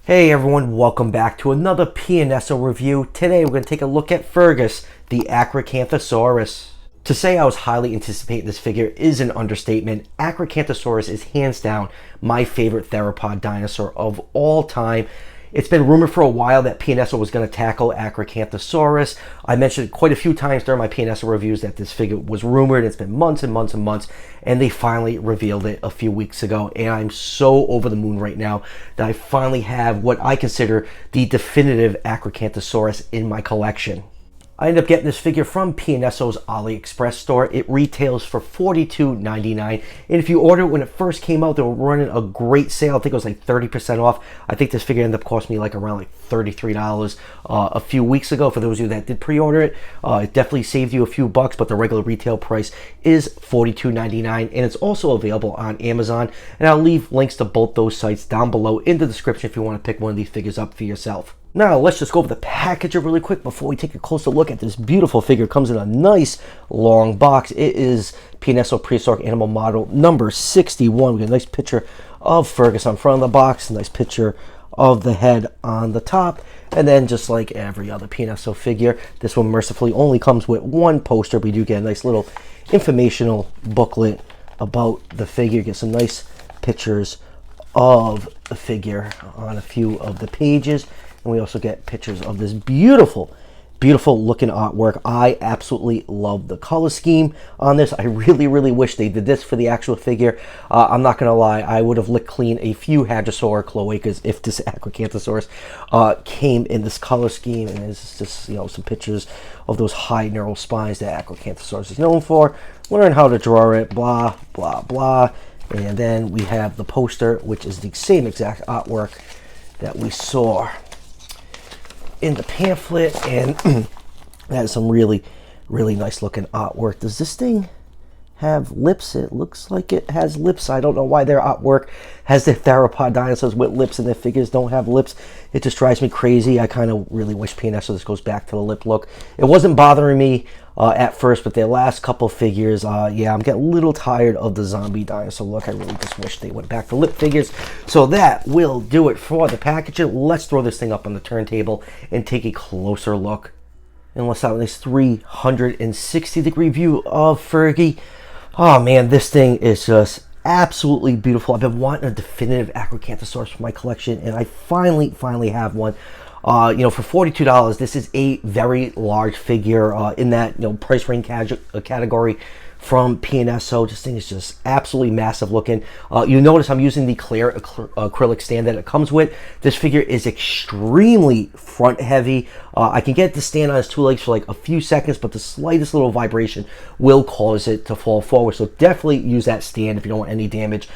Hey everyone, welcome back to another PNSO review. Today we're going to take a look at Fergus, the Acrocanthosaurus. To say I was highly anticipating this figure is an understatement. Acrocanthosaurus is hands down my favorite theropod dinosaur of all time. It's been rumored for a while that PNSO was going to tackle Acrocanthosaurus. I mentioned quite a few times during my PNSO reviews that this figure was rumored. It's been months and months and months, and they finally revealed it a few weeks ago. And I'm so over the moon right now that I finally have what I consider the definitive Acrocanthosaurus in my collection. I ended up getting this figure from PNSO's AliExpress store. It retails for $42.99. And if you order it when it first came out, they were running a great sale. I think it was like 30% off. I think this figure ended up costing me like around like $33 a few weeks ago. For those of you that did pre-order it, it definitely saved you a few bucks, but the regular retail price is $42.99. And it's also available on Amazon. And I'll leave links to both those sites down below in the description if you want to pick one of these figures up for yourself. Now, let's just go over the package really quick before we take a closer look at this beautiful figure. It comes in a nice long box. It is PNSO Prehistoric Animal Model number 61. We get a nice picture of Fergus on front of the box, a nice picture of the head on the top, and then just like every other PNSO figure, this one mercifully only comes with one poster. We do get a nice little informational booklet about the figure. Get some nice pictures of the figure on a few of the pages. And we also get pictures of this beautiful looking artwork. I absolutely love the color scheme on this. I really wish they did this for the actual figure. I'm not gonna lie, I would have licked clean a few Hadrosaur cloacas if this Acrocanthosaurus came in this color scheme. And there's just, you know, some pictures of those high neural spines that Acrocanthosaurus is known for. Learn how to draw it, blah blah. And then we have the poster, which is the same exact artwork that we saw in the pamphlet, and that is some really nice looking artwork. Does this thing have lips? It looks like it has lips. I don't know why their artwork has their theropod dinosaurs with lips and their figures don't have lips. It just drives me crazy. I kind of really wish PNSO this goes back to the lip look. It wasn't bothering me at first, but their last couple figures, yeah, I'm getting a little tired of the zombie dinosaur look. I really just wish they went back to lip figures. So that will do it for the packaging. Let's throw this thing up on the turntable and take a closer look. And let's have this 360-degree view of Fergie. Oh man, this thing is just absolutely beautiful. I've been wanting a definitive Acrocanthosaurus for my collection, and I finally have one. You know, for $42, this is a very large figure in that, you know, price range category from PNSO. This thing is just absolutely massive looking. You notice I'm using the clear acrylic stand that it comes with. This figure is extremely front heavy. I can get the stand on its two legs for like a few seconds, but the slightest little vibration will cause it to fall forward. So definitely use that stand if you don't want any damage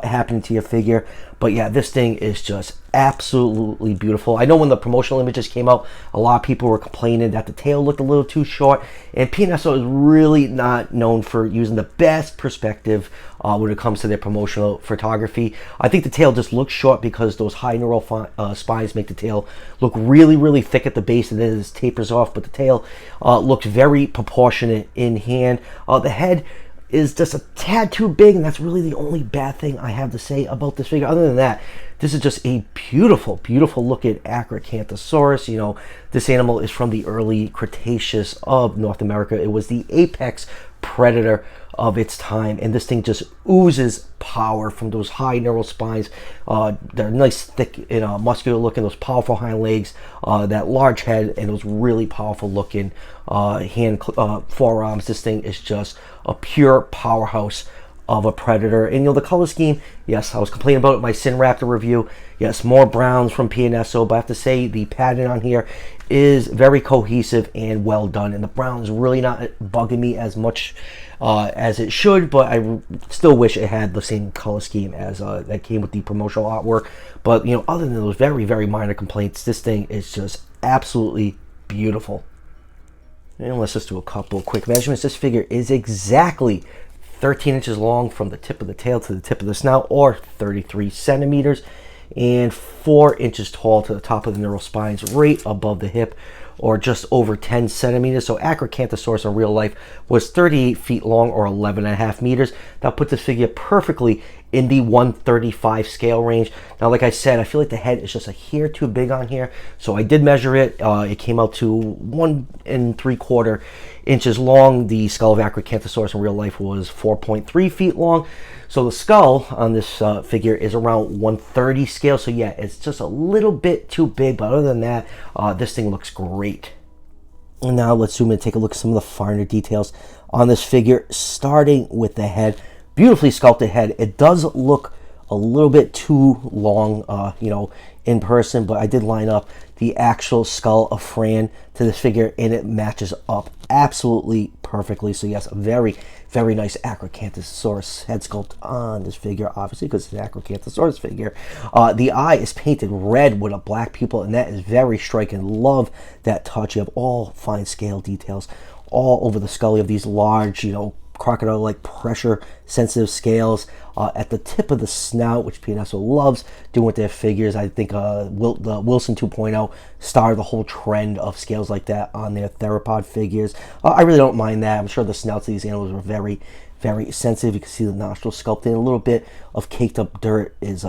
happening to your figure. But yeah, this thing is just absolutely beautiful. I know when the promotional images came out, a lot of people were complaining that the tail looked a little too short, and PNSO is really not known for using the best perspective when it comes to their promotional photography. I think the tail just looks short because those high neural spines make the tail look really thick at the base, and then it tapers off, but the tail looks very proportionate in hand. The head is just a tad too big, and that's really the only bad thing I have to say about this figure. Other than that, this is just a beautiful looking Acrocanthosaurus. You know, this animal is from the early Cretaceous of North America. It was the apex predator of its time, and this thing just oozes power from those high neural spines. They're nice, thick, and muscular looking, those powerful hind legs, that large head, and those really powerful looking forearms. This thing is just a pure powerhouse of a predator. And you know, the color scheme, yes, I was complaining about it in my Sin Raptor review. Yes, more browns from PNSO, but I have to say the pattern on here is very cohesive and well done, and the brown is really not bugging me as much as it should, but I still wish it had the same color scheme as that came with the promotional artwork. But you know, other than those very minor complaints, this thing is just absolutely beautiful. And let's just do a couple quick measurements. This figure is exactly 13 inches long from the tip of the tail to the tip of the snout, or 33 centimeters, and 4 inches tall to the top of the neural spines, right above the hip, or just over 10 centimeters. So Acrocanthosaurus in real life was 38 feet long, or 11.5 meters. That put this figure perfectly in the 135 scale range. Now, like I said, I feel like the head is just a hair too big on here, so I did measure it. It came out to 1 3/4 inches long. The skull of Acrocanthosaurus in real life was 4.3 feet long. So the skull on this figure is around 130 scale. So yeah, it's just a little bit too big, but other than that, this thing looks great. And now let's zoom in and take a look at some of the finer details on this figure, starting with the head. Beautifully sculpted head. It does look a little bit too long, you know, in person, but I did line up the actual skull of Fran to this figure, and it matches up absolutely perfectly. So yes, a very, very nice Acrocanthosaurus head sculpt on this figure, obviously, because it's an Acrocanthosaurus figure. The eye is painted red with a black pupil, and that is very striking. Love that touch. You have all fine scale details all over the skull. You have these large, you know, crocodile-like pressure-sensitive scales at the tip of the snout, which PNSO loves doing with their figures. I think the Wilson 2.0 started the whole trend of scales like that on their theropod figures. I really don't mind that. I'm sure the snouts of these animals were very, very sensitive. You can see the nostrils sculpted. A little bit of caked-up dirt is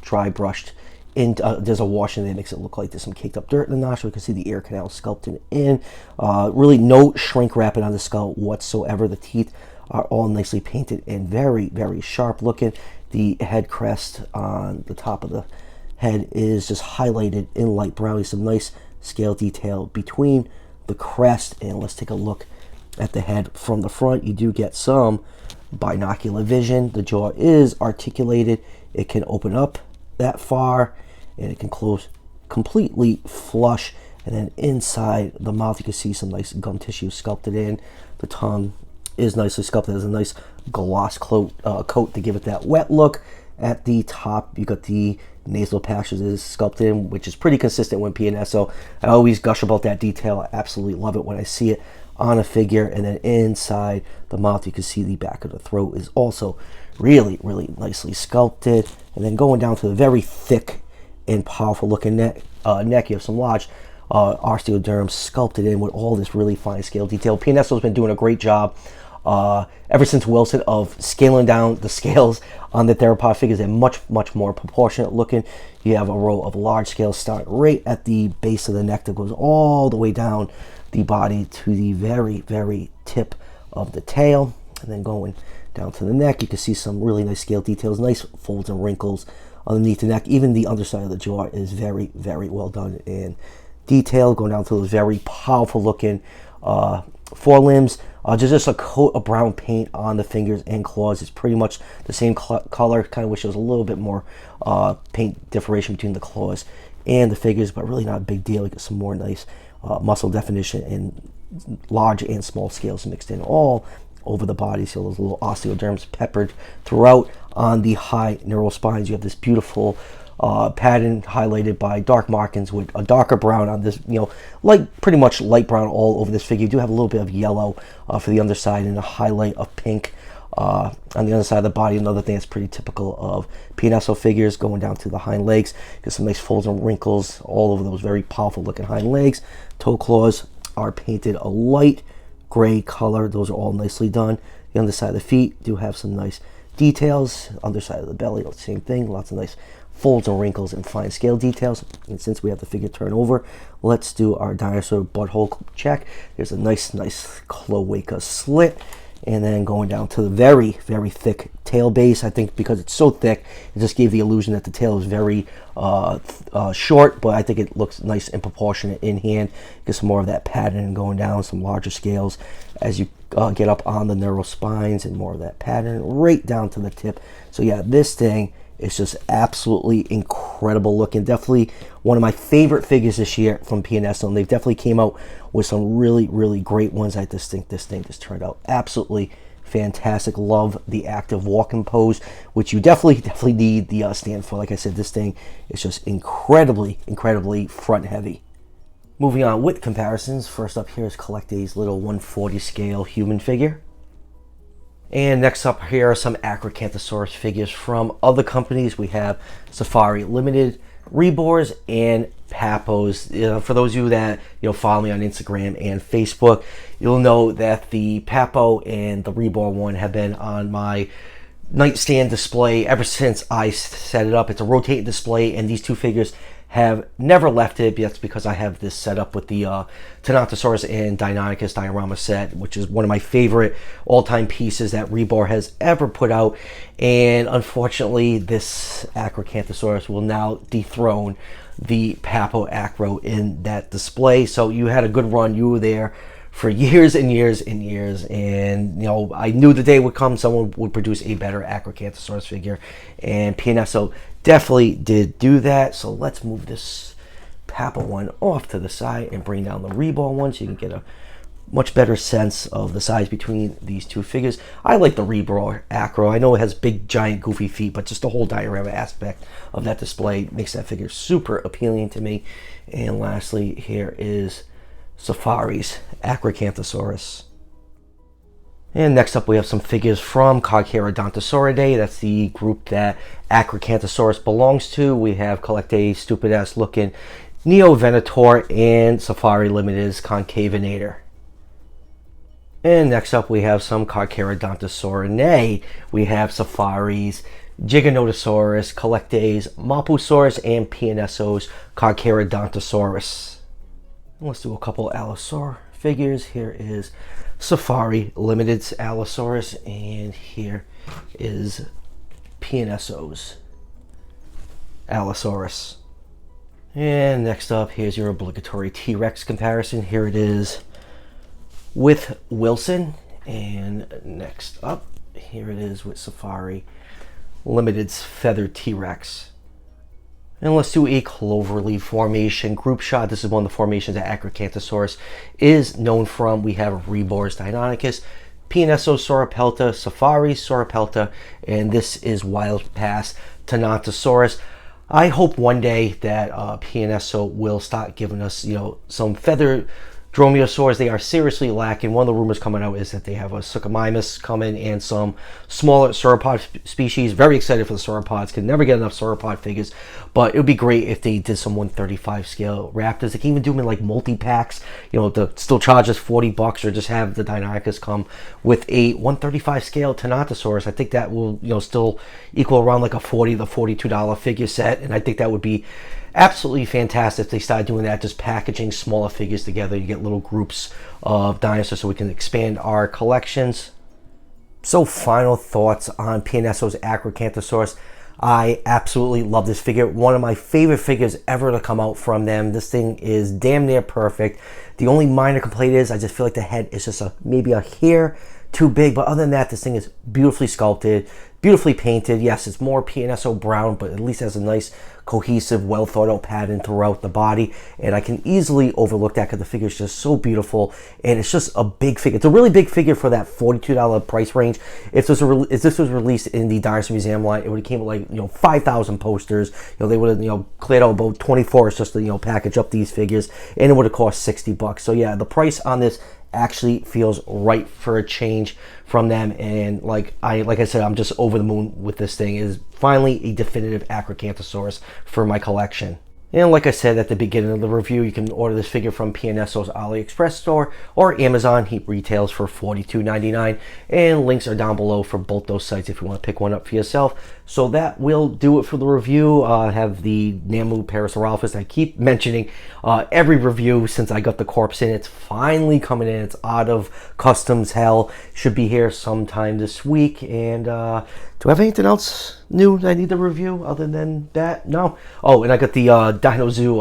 dry brushed. There's a washing that makes it look like there's some caked up dirt in the nostril. You can see the ear canal sculpted in. Really no shrink wrapping on the skull whatsoever. The teeth are all nicely painted and very, very sharp looking. The head crest on the top of the head is just highlighted in light brown. Some nice scale detail between the crest. And let's take a look at the head from the front. You do get some binocular vision. The jaw is articulated. It can open up that far, and it can close completely flush. And then inside the mouth, you can see some nice gum tissue sculpted in. The tongue is nicely sculpted. There's a nice gloss coat to give it that wet look. At the top, you got the nasal passages sculpted in, which is pretty consistent with PNSO. I always gush about that detail. I absolutely love it when I see it on a figure. And then inside the mouth, you can see the back of the throat is also really, really nicely sculpted. And then going down to the very thick and powerful looking neck, you have some large osteoderms sculpted in with all this really fine scale detail. PNSO's been doing a great job ever since Wilson of scaling down the scales on the theropod figures. They're much, much more proportionate looking. You have a row of large scales starting right at the base of the neck that goes all the way down the body to the very, very tip of the tail. And then going down to the neck, you can see some really nice scale details, nice folds and wrinkles underneath the neck. Even the underside of the jaw is very, very well done in detail. Going down to those very powerful looking forelimbs. Just a coat of brown paint on the fingers and claws. It's pretty much the same color. Kind of wish there was a little bit more paint differentiation between the claws and the figures, but really not a big deal. You get some more nice muscle definition and large and small scales mixed in all over the body. So those little osteoderms peppered throughout on the high neural spines. You have this beautiful pattern highlighted by dark markings with a darker brown on this, you know, like pretty much light brown all over this figure. You do have a little bit of yellow for the underside and a highlight of pink on the other side of the body. Another thing that's pretty typical of PNSO figures. Going down to the hind legs, get some nice folds and wrinkles all over those very powerful looking hind legs. Toe claws are painted a light gray color. Those are all nicely done. The underside of the feet do have some nice details. Underside of the belly, same thing. Lots of nice folds and wrinkles and fine scale details. And since we have the figure turn over, let's do our dinosaur butthole check. There's a nice cloaca slit. And then going down to the very, very thick tail base. I think because it's so thick, it just gave the illusion that the tail is very short, but I think it looks nice and proportionate in hand. Get some more of that pattern going down, some larger scales as you get up on the neural spines, and more of that pattern right down to the tip. So yeah, this thing is just absolutely incredible looking. Definitely one of my favorite figures this year from PNSO, and they've definitely came out with some really, really great ones. I just think this thing just turned out absolutely fantastic. Love the active walking pose, which you definitely need the stand for. Like I said, this thing is just incredibly front heavy. Moving on with comparisons, first up here is Collecte's little 140 scale human figure. And next up here are some Acrocanthosaurus figures from other companies. We have Safari Limited, Rebors, and Papos. For those of you that follow me on Instagram and Facebook, you'll know that the Papo and the Rebor one have been on my nightstand display ever since I set it up. It's a rotating display, and these two figures have never left it. That's because I have this set up with the Thanatosaurus and Deinonychus diorama set, which is one of my favorite all-time pieces that Rebar has ever put out. And unfortunately, this Acrocanthosaurus will now dethrone the Papo Acro in that display. So you had a good run. You were there for years and years and years, and you know, I knew the day would come someone would produce a better Acrocanthosaurus figure, and PNSO definitely did do that. So let's move this Papo one off to the side and bring down the Rebar one so you can get a much better sense of the size between these two figures. I like the Rebar Acro. I know it has big, giant, goofy feet, but just the whole diorama aspect of that display makes that figure super appealing to me. And lastly, here is Safari's Acrocanthosaurus. And next up we have some figures from Carcharodontosauridae. That's the group that Acrocanthosaurus belongs to. We have collect a stupid ass looking Neovenator and Safari Limited's Concavenator. And next up we have some Carcharodontosaurinae. We have Safari's Giganotosaurus, Collectae's Mapusaurus, and PNSO's Carcharodontosaurus. Let's do a couple Allosaur figures. Here is Safari Limited's Allosaurus, and here is PNSO's Allosaurus. And next up, here's your obligatory T-Rex comparison. Here it is with Wilson, and next up, here it is with Safari Limited's Feathered T-Rex. And let's do a cloverleaf formation group shot. This is one of the formations that Acrocanthosaurus is known from. We have Rebar's Deinonychus, PNSO Sauropelta, Safari Sauropelta, and this is Wild Pass Thanatosaurus. I hope one day that PNSO will start giving us, you know, some feather dromaeosaurs. They are seriously lacking. One of the rumors coming out is that they have a Suchomimus coming and some smaller sauropod species. Very excited for the sauropods. Can never get enough sauropod figures, but it would be great if they did some 135 scale raptors. They can even do them in like multi-packs, you know, to still charge us $40, or just have the Deinonychus come with a 135 scale Thanatosaurus. I think that will, you know, still equal around like a $40 to $42 figure set, and I think that would be absolutely fantastic if they start doing that, just packaging smaller figures together. You get little groups of dinosaurs so we can expand our collections. So final thoughts on PNSO's Acrocanthosaurus. I absolutely love this figure. One of my favorite figures ever to come out from them. This thing is damn near perfect. The only minor complaint is I just feel like the head is just maybe a hair too big, but other than that, this thing is beautifully sculpted, beautifully painted. Yes, it's more PNSO brown, but at least has a nice cohesive, well thought out pattern throughout the body, and I can easily overlook that because the figure is just so beautiful, and it's just a big figure. It's a really big figure for that $42 price range. If this was released in the Dinosaur Museum line, it would have came with like, you know, 5,000 posters. You know, they would have, you know, cleared out about 24 just to, you know, package up these figures, and it would have cost $60. So yeah, the price on this actually feels right for a change from them, and like I said, I'm just over the moon with this thing. It is finally a definitive Acrocanthosaurus for my collection. And like I said at the beginning of the review, you can order this figure from PNSO's AliExpress store or Amazon. He retails for $42.99, and links are down below for both those sites if you want to pick one up for yourself. So that will do it for the review. I have the Namu Parasaurolophus I keep mentioning every review since I got the corpse in. It's finally coming in. It's out of customs hell. Should be here sometime this week. And do I have anything else new that I need to review other than that? No. Oh, and I got the Dino Zoo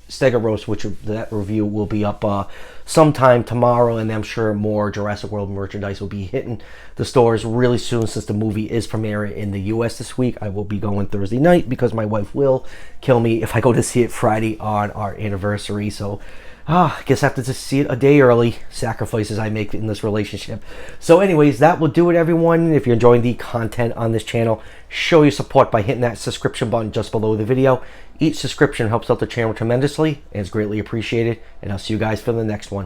Stegosaurus, which that review will be up sometime tomorrow, and I'm sure more Jurassic World merchandise will be hitting the stores really soon since the movie is premiering in the US this week. I will be going Thursday night because my wife will kill me if I go to see it Friday on our anniversary. So I guess I have to just see it a day early. Sacrifices I make in this relationship. So anyways, that will do it, everyone. If you're enjoying the content on this channel, show your support by hitting that subscription button just below the video. Each subscription helps out the channel tremendously and is greatly appreciated. And I'll see you guys for the next one.